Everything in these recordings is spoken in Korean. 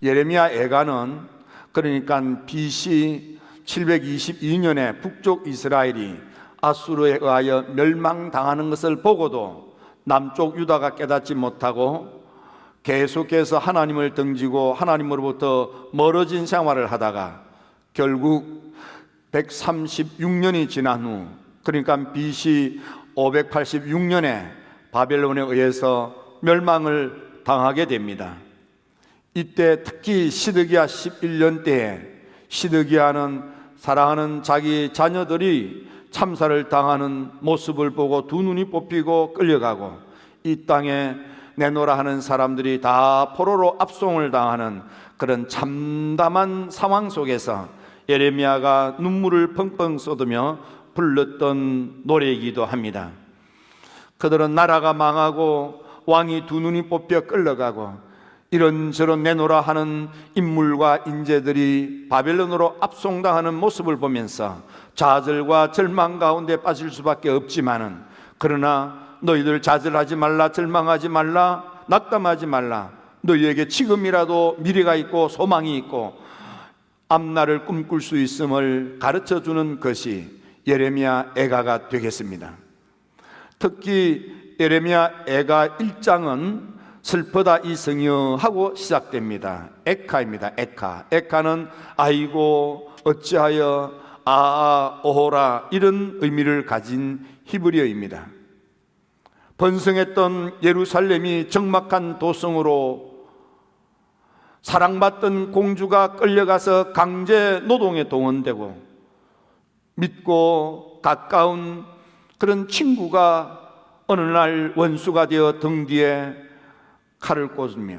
예레미야 애가는 그러니까 BC 722년에 북쪽 이스라엘이 아수르에 의하여 멸망당하는 것을 보고도 남쪽 유다가 깨닫지 못하고 계속해서 하나님을 등지고 하나님으로부터 멀어진 생활을 하다가 결국 136년이 지난 후, 그러니까 BC 586년에 바벨론에 의해서 멸망을 당하게 됩니다. 이때 특히 시드기야 11년 때에 시드기야는 사랑하는 자기 자녀들이 참사를 당하는 모습을 보고 두 눈이 뽑히고 끌려가고 이 땅에 내노라 하는 사람들이 다 포로로 압송을 당하는 그런 참담한 상황 속에서 예레미야가 눈물을 펑펑 쏟으며 불렀던 노래이기도 합니다. 그들은 나라가 망하고 왕이 두 눈이 뽑혀 끌려가고 이런저런 내노라 하는 인물과 인재들이 바벨론으로 압송당하는 모습을 보면서 좌절과 절망 가운데 빠질 수밖에 없지만은, 그러나 너희들 좌절하지 말라, 절망하지 말라, 낙담하지 말라. 너희에게 지금이라도 미래가 있고 소망이 있고 앞날을 꿈꿀 수 있음을 가르쳐주는 것이 예레미야 애가가 되겠습니다. 특히 예레미야 애가 1장은 슬프다 이성여 하고 시작됩니다. 에카입니다. 에카는 아이고 어찌하여 오호라 이런 의미를 가진 히브리어입니다. 번성했던 예루살렘이 적막한 도성으로 사랑받던 공주가 끌려가서 강제 노동에 동원되고 믿고 가까운 그런 친구가 어느 날 원수가 되어 등 뒤에 칼을 꽂으며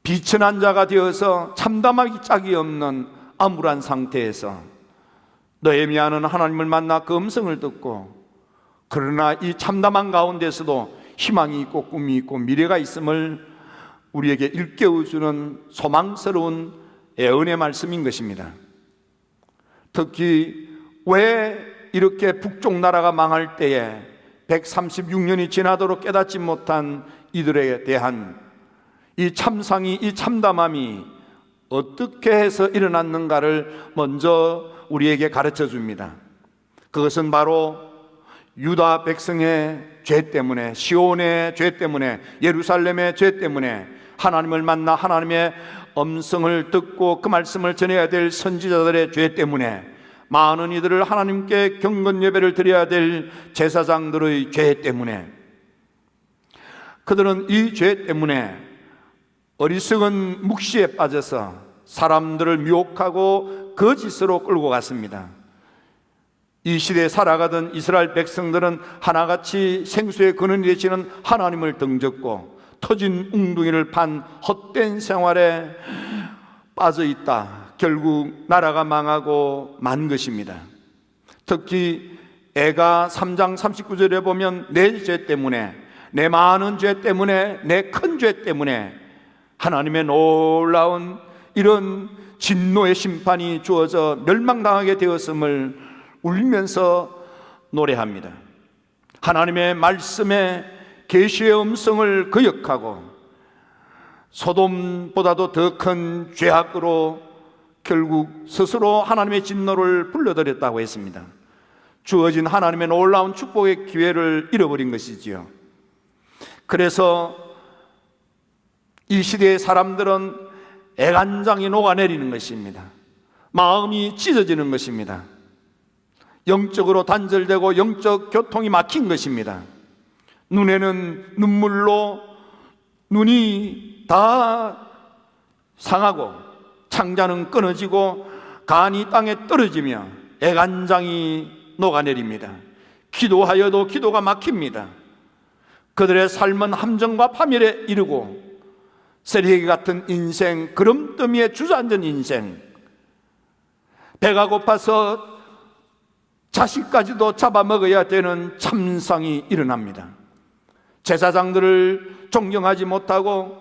비천한 자가 되어서 참담하기 짝이 없는 암울한 상태에서 느헤미야는 하나님을 만나 그 음성을 듣고, 그러나 이 참담한 가운데서도 희망이 있고 꿈이 있고 미래가 있음을 우리에게 일깨워주는 소망스러운 애언의 말씀인 것입니다. 특히 왜 이렇게 북쪽 나라가 망할 때에 136년이 지나도록 깨닫지 못한 이들에 대한 이 참상이, 이 참담함이 어떻게 해서 일어났는가를 먼저 우리에게 가르쳐 줍니다. 그것은 바로 유다 백성의 죄 때문에, 시온의 죄 때문에, 예루살렘의 죄 때문에 하나님을 만나 하나님의 음성을 듣고 그 말씀을 전해야 될 선지자들의 죄 때문에, 많은 이들을 하나님께 경건 예배를 드려야 될 제사장들의 죄 때문에, 그들은 이 죄 때문에 어리석은 묵시에 빠져서 사람들을 미혹하고 거짓으로 끌고 갔습니다. 이 시대에 살아가던 이스라엘 백성들은 하나같이 생수의 근원이 되시는 하나님을 등졌고 터진 웅둥이를 판 헛된 생활에 빠져 있다. 결국 나라가 망하고 만 것입니다. 특히 애가 3장 39절에 보면 내 죄 때문에, 내 많은 죄 때문에, 내 큰 죄 때문에 하나님의 놀라운 이런 진노의 심판이 주어져 멸망당하게 되었음을 울면서 노래합니다. 하나님의 말씀에 계시의 음성을 거역하고 소돔보다도 더 큰 죄악으로 결국 스스로 하나님의 진노를 불러들였다고 했습니다. 주어진 하나님의 놀라운 축복의 기회를 잃어버린 것이지요. 그래서 이 시대의 사람들은 애간장이 녹아내리는 것입니다. 마음이 찢어지는 것입니다. 영적으로 단절되고 영적 교통이 막힌 것입니다. 눈에는 눈물로 눈이 다 상하고 창자는 끊어지고 간이 땅에 떨어지며 애간장이 녹아내립니다. 기도하여도 기도가 막힙니다. 그들의 삶은 함정과 파멸에 이르고 쓰레기 같은 인생, 그름더미에 주저앉은 인생, 배가 고파서 자식까지도 잡아먹어야 되는 참상이 일어납니다. 제사장들을 존경하지 못하고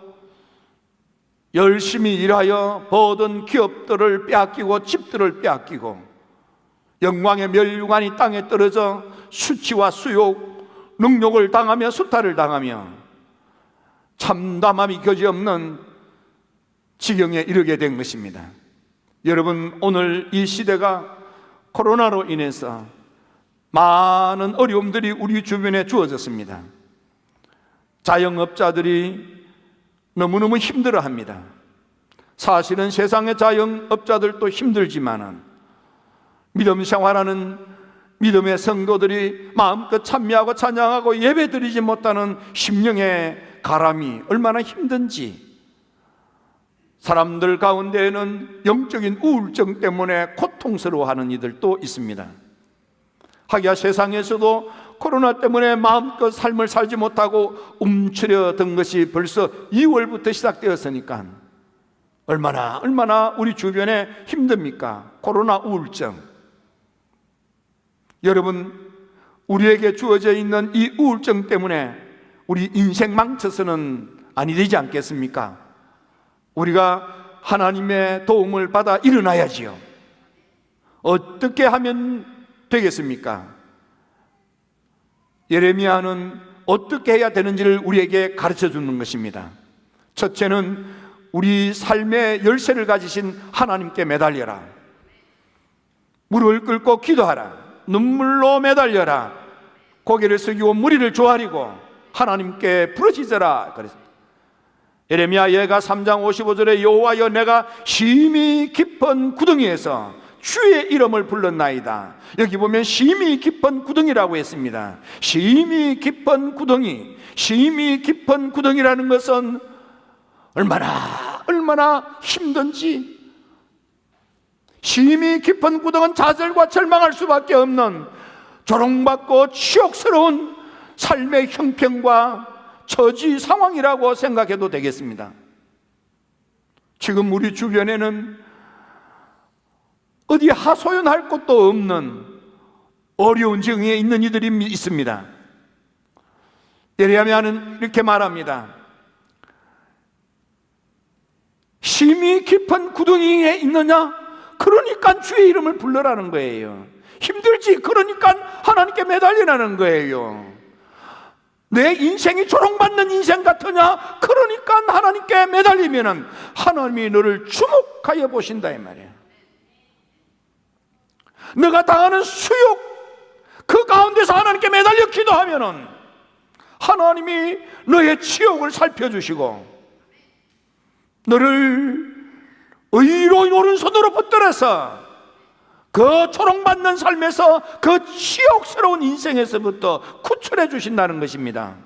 열심히 일하여 버얻은 기업들을 빼앗기고 집들을 빼앗기고 영광의 멸류관이 땅에 떨어져 수치와 수욕, 능욕을 당하며 수탈을 당하며 참담함이 거지없는 지경에 이르게 된 것입니다. 여러분, 오늘 이 시대가 코로나로 인해서 많은 어려움들이 우리 주변에 주어졌습니다. 자영업자들이 너무너무 힘들어합니다. 사실은 세상의 자영업자들도 힘들지만은 믿음 생활하는 믿음의 성도들이 마음껏 찬미하고 찬양하고 예배드리지 못하는 심령의 가람이 얼마나 힘든지, 사람들 가운데에는 영적인 우울증 때문에 고통스러워하는 이들도 있습니다. 하기야 세상에서도 코로나 때문에 마음껏 삶을 살지 못하고 움츠려든 것이 벌써 2월부터 시작되었으니까 얼마나 우리 주변에 힘듭니까? 코로나 우울증. 여러분, 우리에게 주어져 있는 이 우울증 때문에 우리 인생 망쳐서는 아니 되지 않겠습니까? 우리가 하나님의 도움을 받아 일어나야지요. 어떻게 하면 되겠습니까? 예레미야는 어떻게 해야 되는지를 우리에게 가르쳐 주는 것입니다. 첫째는 우리 삶의 열쇠를 가지신 하나님께 매달려라. 무릎을 꿇고 기도하라. 눈물로 매달려라. 고개를 숙이고 무리를 조아리고 하나님께 부르짖어라. 그랬습니다. 예레미야 예가 3장 55절에 여호와여 내가 심히 깊은 구덩이에서 주의 이름을 불렀나이다. 여기 보면 심히 깊은 구덩이라고 했습니다. 심히 깊은 구덩이. 심히 깊은 구덩이라는 것은 얼마나 힘든지, 심히 깊은 구덩은 좌절과 절망할 수밖에 없는 조롱받고 치욕스러운 삶의 형편과 처지 상황이라고 생각해도 되겠습니다. 지금 우리 주변에는 어디 하소연할 곳도 없는 어려운 지경에 있는 이들이 있습니다. 예레미야는 이렇게 말합니다. 심히 깊은 구덩이에 있느냐? 그러니까 주의 이름을 불러라는 거예요. 힘들지? 그러니까 하나님께 매달리라는 거예요. 내 인생이 조롱받는 인생 같으냐? 그러니까 하나님께 매달리면은 하나님이 너를 주목하여 보신다 이 말이에요. 너가 당하는 수욕, 그 가운데서 하나님께 매달려 기도하면은 하나님이 너의 치욕을 살펴주시고 너를 의로운 오른손으로 붙들어서 그 조롱받는 삶에서 그 치욕스러운 인생에서부터 구출해 주신다는 것입니다.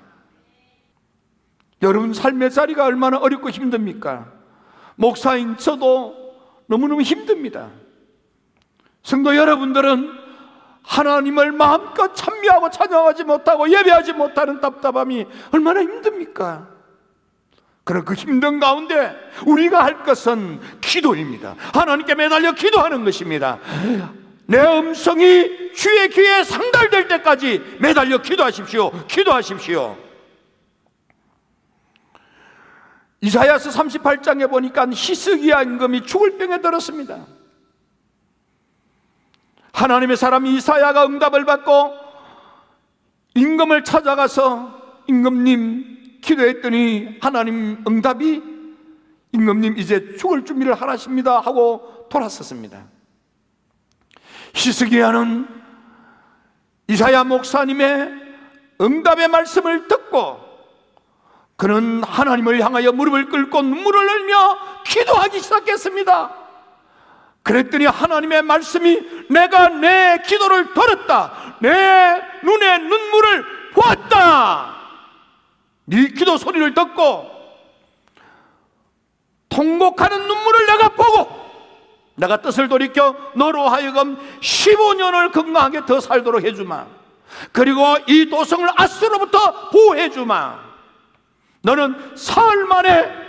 여러분, 삶의 자리가 얼마나 어렵고 힘듭니까? 목사인 저도 너무너무 힘듭니다. 성도 여러분들은 하나님을 마음껏 찬미하고 찬양하지 못하고 예배하지 못하는 답답함이 얼마나 힘듭니까? 그런 그 힘든 가운데 우리가 할 것은 기도입니다. 하나님께 매달려 기도하는 것입니다. 내 음성이 주의 귀에 상달될 때까지 매달려 기도하십시오. 기도하십시오. 이사야서 38장에 보니까 히스기야 임금이 죽을 병에 들었습니다. 하나님의 사람 이사야가 응답을 받고 임금을 찾아가서 임금님 기도했더니 하나님 응답이 임금님 이제 죽을 준비를 하라십니다 하고 돌아섰습니다. 히스기야는 이사야 목사님의 응답의 말씀을 듣고 그는 하나님을 향하여 무릎을 꿇고 눈물을 흘리며 기도하기 시작했습니다. 그랬더니 하나님의 말씀이 내가 내 기도를 들었다. 내 눈에 눈물을 보았다. 네 기도 소리를 듣고 통곡하는 눈물을 내가 보고 내가 뜻을 돌이켜 너로 하여금 15년을 건강하게 더 살도록 해주마. 그리고 이 도성을 앗으로부터 보호해주마. 너는 사흘 만에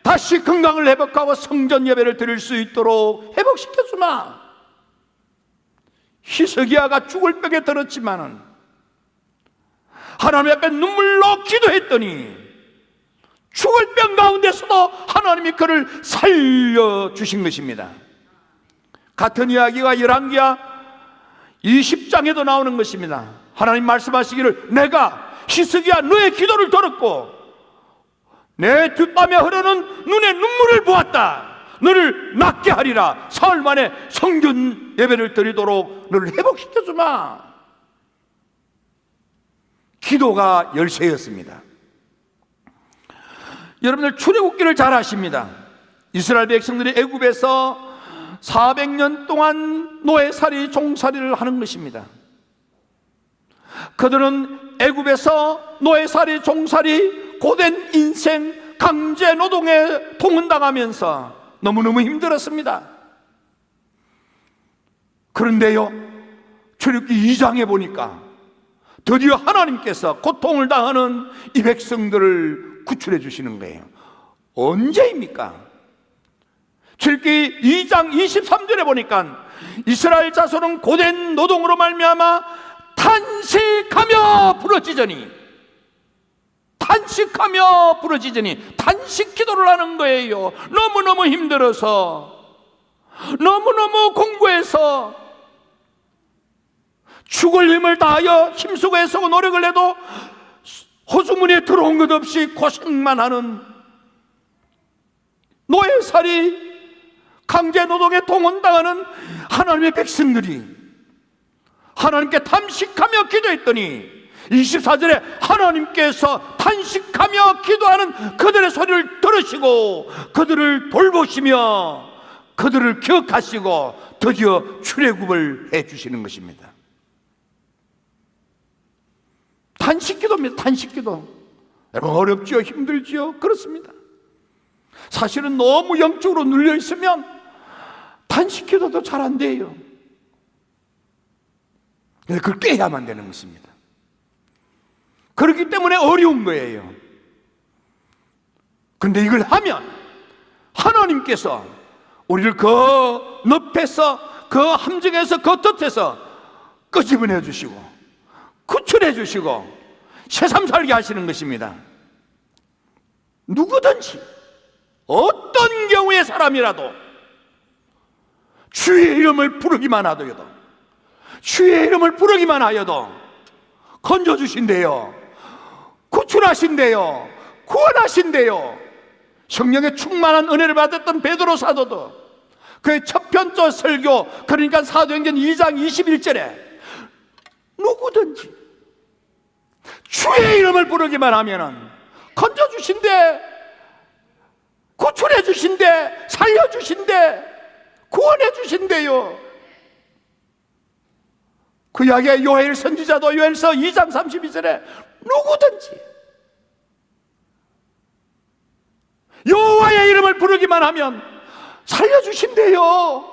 다시 건강을 회복하고 성전 예배를 드릴 수 있도록 회복시켜주마. 히스기야가 죽을 벽에 들었지만은 하나님 앞에 눈물로 기도했더니 죽을 병 가운데서도 하나님이 그를 살려주신 것입니다. 같은 이야기가 열왕기야 20장에도 나오는 것입니다. 하나님 말씀하시기를 내가 히스기야 너의 기도를 들었고 내 뒷밤에 흐르는 눈의 눈물을 보았다. 너를 낫게 하리라. 사흘 만에 성전 예배를 드리도록 너를 회복시켜주마. 기도가 열쇠였습니다. 여러분들 출애굽기를 잘 아십니다. 이스라엘 백성들이 애굽에서 400년 동안 노예살이 종살이를 하는 것입니다. 그들은 애굽에서 노예살이 종살이 고된 인생 강제 노동에 동원당하면서 너무너무 힘들었습니다. 그런데요, 출애굽기 2장에 보니까 드디어 하나님께서 고통을 당하는 이 백성들을 구출해 주시는 거예요. 언제입니까? 출애굽기 2장 23절에 보니까 이스라엘 자손은 고된 노동으로 말미암아 탄식하며 부러지더니, 탄식하며 부러지더니 탄식 기도를 하는 거예요. 너무너무 힘들어서, 너무너무 공고해서 죽을 힘을 다하여 힘쓰고 애쓰고 노력을 해도 호수문에 들어온 것 없이 고생만 하는 노예살이 강제노동에 동원당하는 하나님의 백성들이 하나님께 탄식하며 기도했더니 24절에 하나님께서 탄식하며 기도하는 그들의 소리를 들으시고 그들을 돌보시며 그들을 기억하시고 드디어 출애굽을 해주시는 것입니다. 탄식기도입니다. 탄식기도. 여러분, 어렵지요? 힘들지요? 그렇습니다. 사실은 너무 영적으로 눌려 있으면 탄식기도도 잘 안 돼요. 그걸 깨야만 되는 것입니다. 그렇기 때문에 어려운 거예요. 그런데 이걸 하면 하나님께서 우리를 그 늪에서, 그 함정에서, 그 덫에서 끄집어내 주시고 구출해 주시고 새삼 살게 하시는 것입니다. 누구든지 어떤 경우의 사람이라도 주의 이름을 부르기만 하더라도, 주의 이름을 부르기만 하여도 건져주신대요, 구출하신대요, 구원하신대요. 성령의 충만한 은혜를 받았던 베드로 사도도 그의 첫 편조 설교, 그러니까 사도행전 2장 21절에 누구든지 주의 이름을 부르기만 하면은 건져주신대, 구출해주신대, 살려주신대, 구원해주신대요. 그 이야기에 요엘 선지자도 요엘서 2장 32절에 누구든지 여호와의 이름을 부르기만 하면 살려주신대요,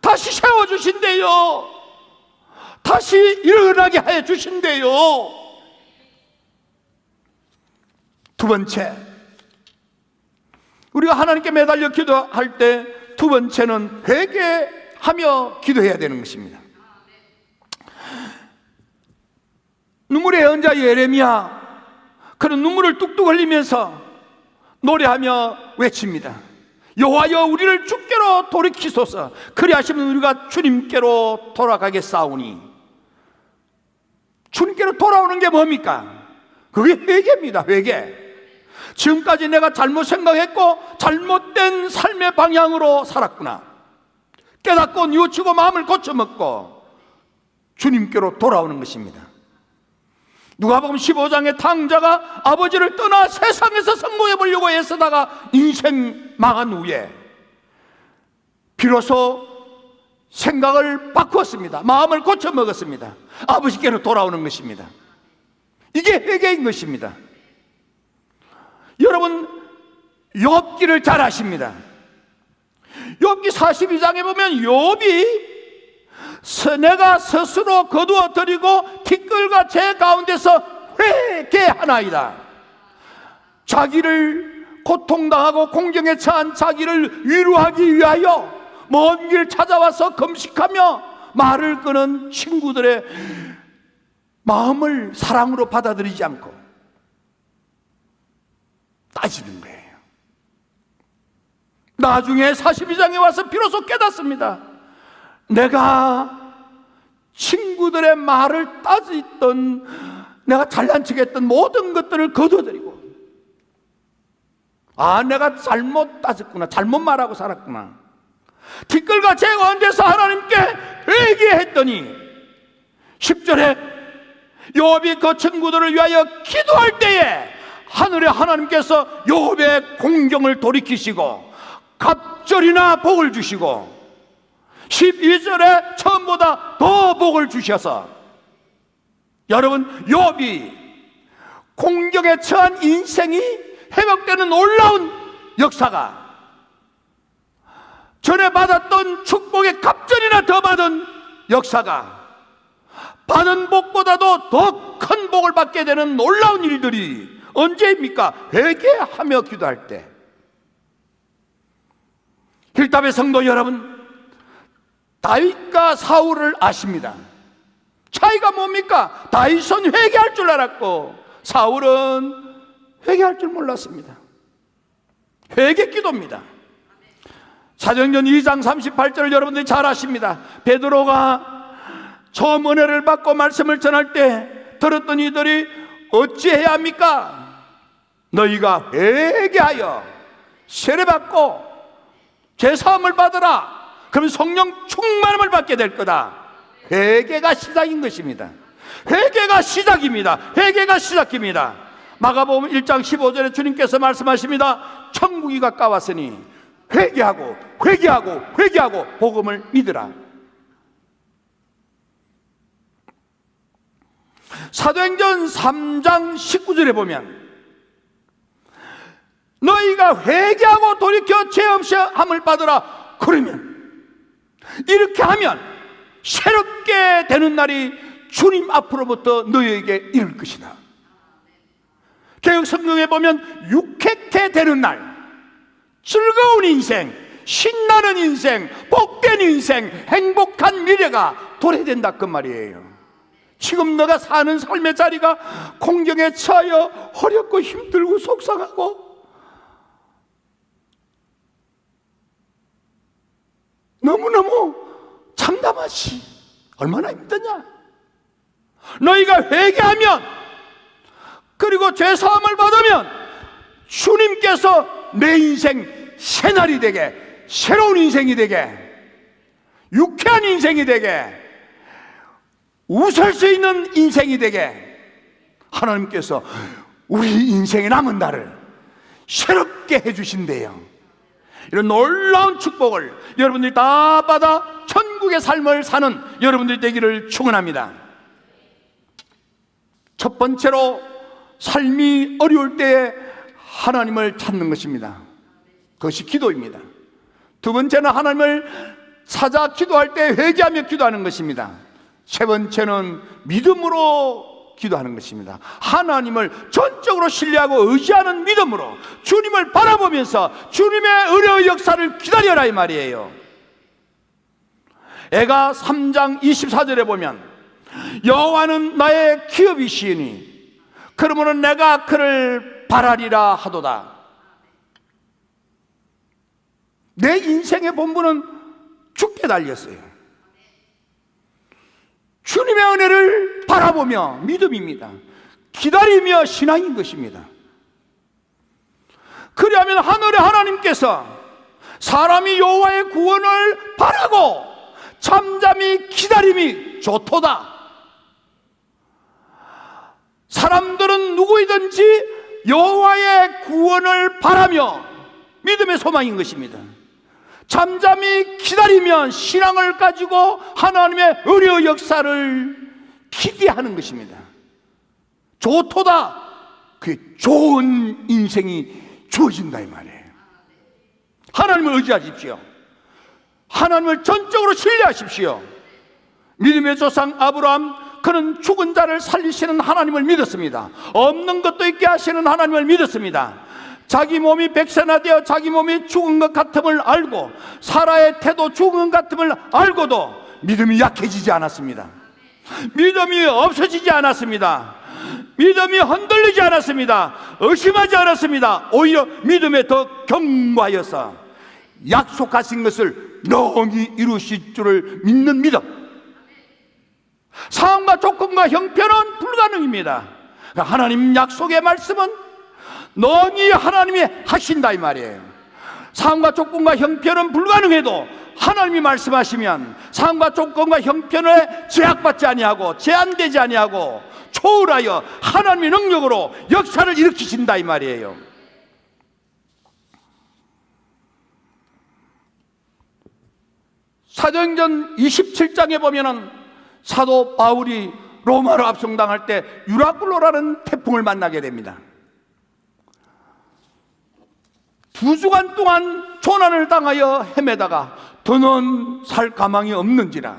다시 세워주신대요, 다시 일어나게 해주신대요. 두 번째, 우리가 하나님께 매달려 기도할 때 두 번째는 회개하며 기도해야 되는 것입니다. 눈물의 예언자 예레미야, 그는 눈물을 뚝뚝 흘리면서 노래하며 외칩니다. 여호와여, 우리를 주께로 돌이키소서. 그리하시면 우리가 주님께로 돌아가겠사오니. 주님께로 돌아오는 게 뭡니까? 그게 회개입니다. 회개. 지금까지 내가 잘못 생각했고 잘못된 삶의 방향으로 살았구나. 깨닫고 뉘우치고 마음을 고쳐먹고 주님께로 돌아오는 것입니다. 누가복음 15장의 탕자가 아버지를 떠나 세상에서 성공해 보려고 애쓰다가 인생 망한 후에 비로소 생각을 바꾸었습니다. 마음을 고쳐먹었습니다. 아버지께로 돌아오는 것입니다. 이게 회개인 것입니다. 여러분, 욥기를 잘 아십니다. 욥기 42장에 보면 욥이 내가 스스로 거두어 드리고 티끌과 재 가운데서 회개하나이다. 자기를 고통당하고 공경에 처한 자기를 위로하기 위하여 먼 길 찾아와서 금식하며 말을 끄는 친구들의 마음을 사랑으로 받아들이지 않고 따지는 거예요. 나중에 42장에 와서 비로소 깨닫습니다. 내가 친구들의 말을 따지던, 내가 잘난 척했던 모든 것들을 거둬들이고 아, 내가 잘못 따졌구나, 잘못 말하고 살았구나. 티끌과 재가 얹어서 하나님께 회개했더니 10절에 요압이 그 친구들을 위하여 기도할 때에 하늘의 하나님께서 요압의 공경을 돌이키시고 갑절이나 복을 주시고 12절에 처음보다 더 복을 주셔서, 여러분, 요압이 공경에 처한 인생이 회복되는 놀라운 역사가, 전에 받았던 축복의 갑절이나 더 받은 역사가, 받은 복보다도 더 큰 복을 받게 되는 놀라운 일들이 언제입니까? 회개하며 기도할 때. 힐답의 성도 여러분, 다윗과 사울을 아십니다. 차이가 뭡니까? 다윗은 회개할 줄 알았고 사울은 회개할 줄 몰랐습니다. 회개 기도입니다. 사도행전 2장 38절을 여러분들이 잘 아십니다. 베드로가 처음 은혜를 받고 말씀을 전할 때 들었던 이들이 어찌해야 합니까? 너희가 회개하여 세례받고 죄사함을 받으라. 그럼 성령 충만함을 받게 될 거다. 회개가 시작인 것입니다. 회개가 시작입니다. 회개가 시작입니다. 마가복음 1장 15절에 주님께서 말씀하십니다. 천국이 가까웠으니 회개하고 회개하고 회개하고 복음을 믿으라. 사도행전 3장 19절에 보면 너희가 회개하고 돌이켜 죄 없이 함을 받으라. 그러면, 이렇게 하면 새롭게 되는 날이 주님 앞으로부터 너희에게 이를 것이다. 개역 성경에 보면 육획해 되는 날, 즐거운 인생, 신나는 인생, 복된 인생, 행복한 미래가 도래된다 그 말이에요. 지금 너가 사는 삶의 자리가 공경에 처하여 어렵고 힘들고 속상하고 너무너무 참담하지. 얼마나 힘드냐. 너희가 회개하면, 그리고 죄사함을 받으면 주님께서 내 인생 새날이 되게, 새로운 인생이 되게, 유쾌한 인생이 되게, 웃을 수 있는 인생이 되게 하나님께서 우리 인생의 남은 날을 새롭게 해주신대요. 이런 놀라운 축복을 여러분들이 다 받아 천국의 삶을 사는 여러분들이 되기를 축원합니다. 첫 번째로, 삶이 어려울 때에 하나님을 찾는 것입니다. 그것이 기도입니다. 두 번째는 하나님을 찾아 기도할 때 회개하며 기도하는 것입니다. 세 번째는 믿음으로 기도하는 것입니다. 하나님을 전적으로 신뢰하고 의지하는 믿음으로 주님을 바라보면서 주님의 은혜의 역사를 기다려라 이 말이에요. 애가 3장 24절에 보면 여호와는 나의 기업이시니 그러므로 내가 그를 바라리라 하도다. 내 인생의 본분은 주께 달렸어요. 주님의 은혜를 바라보며 믿음입니다. 기다리며 신앙인 것입니다. 그리하면 하늘의 하나님께서 사람이 여호와의 구원을 바라고 잠잠히 기다림이 좋도다. 사람들은 누구이든지 여호와의 구원을 바라며 믿음의 소망인 것입니다. 잠잠히 기다리면 신앙을 가지고 하나님의 은혜의 역사를 기대하는 것입니다. 좋도다. 그 좋은 인생이 주어진다 이 말이에요. 하나님을 의지하십시오. 하나님을 전적으로 신뢰하십시오. 믿음의 조상 아브라함, 그는 죽은 자를 살리시는 하나님을 믿었습니다. 없는 것도 있게 하시는 하나님을 믿었습니다. 자기 몸이 백세나 되어 자기 몸이 죽은 것 같음을 알고 사라의 태도 죽은 것 같음을 알고도 믿음이 약해지지 않았습니다. 믿음이 없어지지 않았습니다. 믿음이 흔들리지 않았습니다. 의심하지 않았습니다. 오히려 믿음에 더 견고하여서 약속하신 것을 능히 이루실 줄을 믿는 믿음. 상황과 조건과 형편은 불가능입니다. 하나님 약속의 말씀은 능히 하나님이 하신다 이 말이에요. 상황과 조건과 형편은 불가능해도 하나님이 말씀하시면 상황과 조건과 형편에 제약받지 아니하고 제한되지 아니하고 초월하여 하나님의 능력으로 역사를 일으키신다 이 말이에요. 사도행전 27장에 보면은 사도 바울이 로마로 압송당할 때 유라굴로라는 태풍을 만나게 됩니다. 2주간 동안 조난을 당하여 헤매다가 더는 살 가망이 없는지라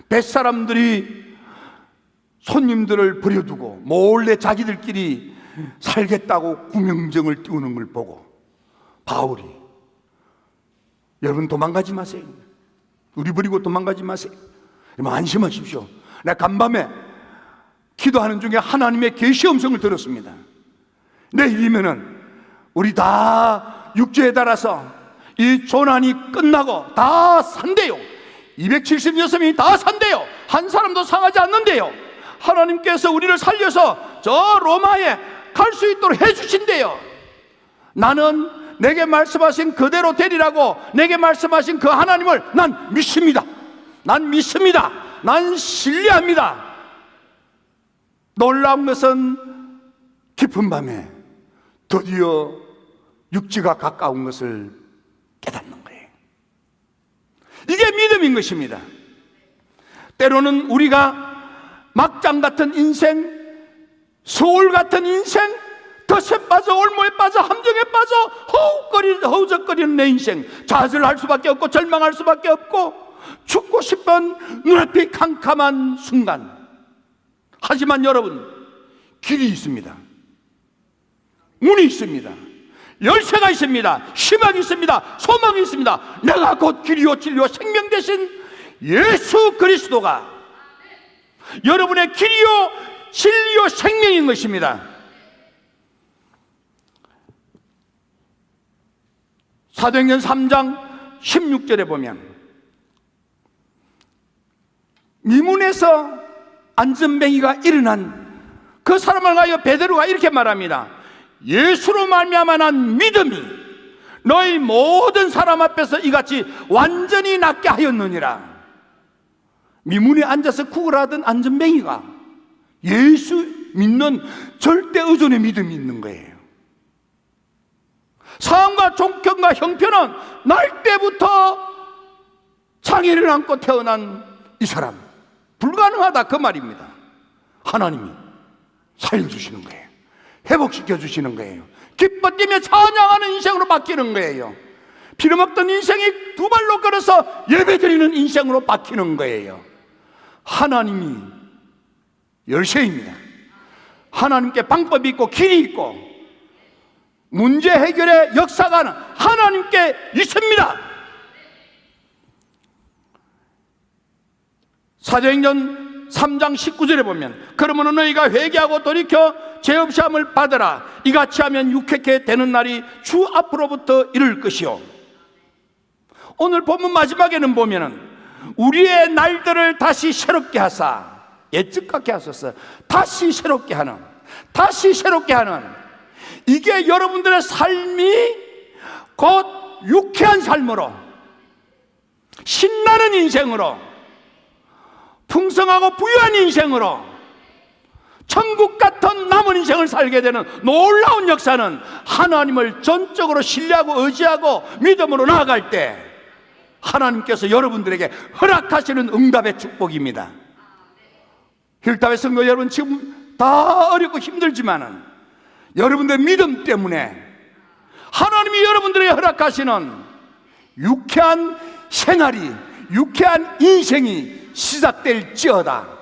뱃사람들이 손님들을 버려두고 몰래 자기들끼리 살겠다고 구명정을 띄우는 걸 보고 바울이, 여러분 도망가지 마세요. 우리 버리고 도망가지 마세요. 안심하십시오. 내가 간밤에 기도하는 중에 하나님의 계시 음성을 들었습니다. 내일이면은 우리 다 육지에 달아서 이 조난이 끝나고 다 산대요. 276명이 다 산대요. 한 사람도 상하지 않는데요. 하나님께서 우리를 살려서 저 로마에 갈 수 있도록 해주신대요. 나는 내게 말씀하신 그대로 되리라고 내게 말씀하신 그 하나님을 난 믿습니다. 난 믿습니다. 난 신뢰합니다. 놀라운 것은 깊은 밤에 드디어 육지가 가까운 것을 깨닫는 거예요. 이게 믿음인 것입니다. 때로는 우리가 막장 같은 인생, 소울 같은 인생, 덫에 빠져 올무에 빠져 함정에 빠져 허우적거리는 내 인생, 좌절할 수밖에 없고 절망할 수밖에 없고 죽고 싶은 눈앞이 캄캄한 순간, 하지만 여러분 길이 있습니다. 문이 있습니다. 열쇠가 있습니다. 희망이 있습니다. 소망이 있습니다. 내가 곧 길이요 진리요 생명 되신 예수 그리스도가 여러분의 길이요 진리요 생명인 것입니다. 사도행전 3장 16절에 보면 미문에서 안전뱅이가 일어난 그 사람을 가여 베드로가 이렇게 말합니다. 예수로 말미암아 난 믿음이 너희 모든 사람 앞에서 이같이 완전히 낫게 하였느니라. 미문에 앉아서 구걸하던 안전뱅이가 예수 믿는 절대 의존의 믿음이 있는 거예요. 상황과 종편과 형편은 날 때부터 장애를 안고 태어난 이 사람 불가능하다 그 말입니다. 하나님이 살려주시는 거예요. 회복시켜 주시는 거예요. 기뻐 뛰며 찬양하는 인생으로 바뀌는 거예요. 빌어먹던 인생이 두 발로 걸어서 예배드리는 인생으로 바뀌는 거예요. 하나님이 열쇠입니다. 하나님께 방법이 있고 길이 있고 문제 해결의 역사가 하나님께 있습니다. 사도행전 3장 19절에 보면 그러므로 너희가 회개하고 돌이켜 죄 없이 함을 받으라. 이같이 하면 유쾌케 되는 날이 주 앞으로부터 이를 것이요. 오늘 본문 마지막에는 보면은 우리의 날들을 다시 새롭게 하사, 예측 같게 하소서. 다시 새롭게 하는 이게 여러분들의 삶이 곧 유쾌한 삶으로, 신나는 인생으로, 풍성하고 부유한 인생으로, 천국 같은 남은 인생을 살게 되는 놀라운 역사는 하나님을 전적으로 신뢰하고 의지하고 믿음으로 나아갈 때 하나님께서 여러분들에게 허락하시는 응답의 축복입니다. 힐탑의 성도 여러분, 지금 다 어렵고 힘들지만은 여러분들의 믿음 때문에 하나님이 여러분들에게 허락하시는 유쾌한 생활이, 유쾌한 인생이 시작될지어다.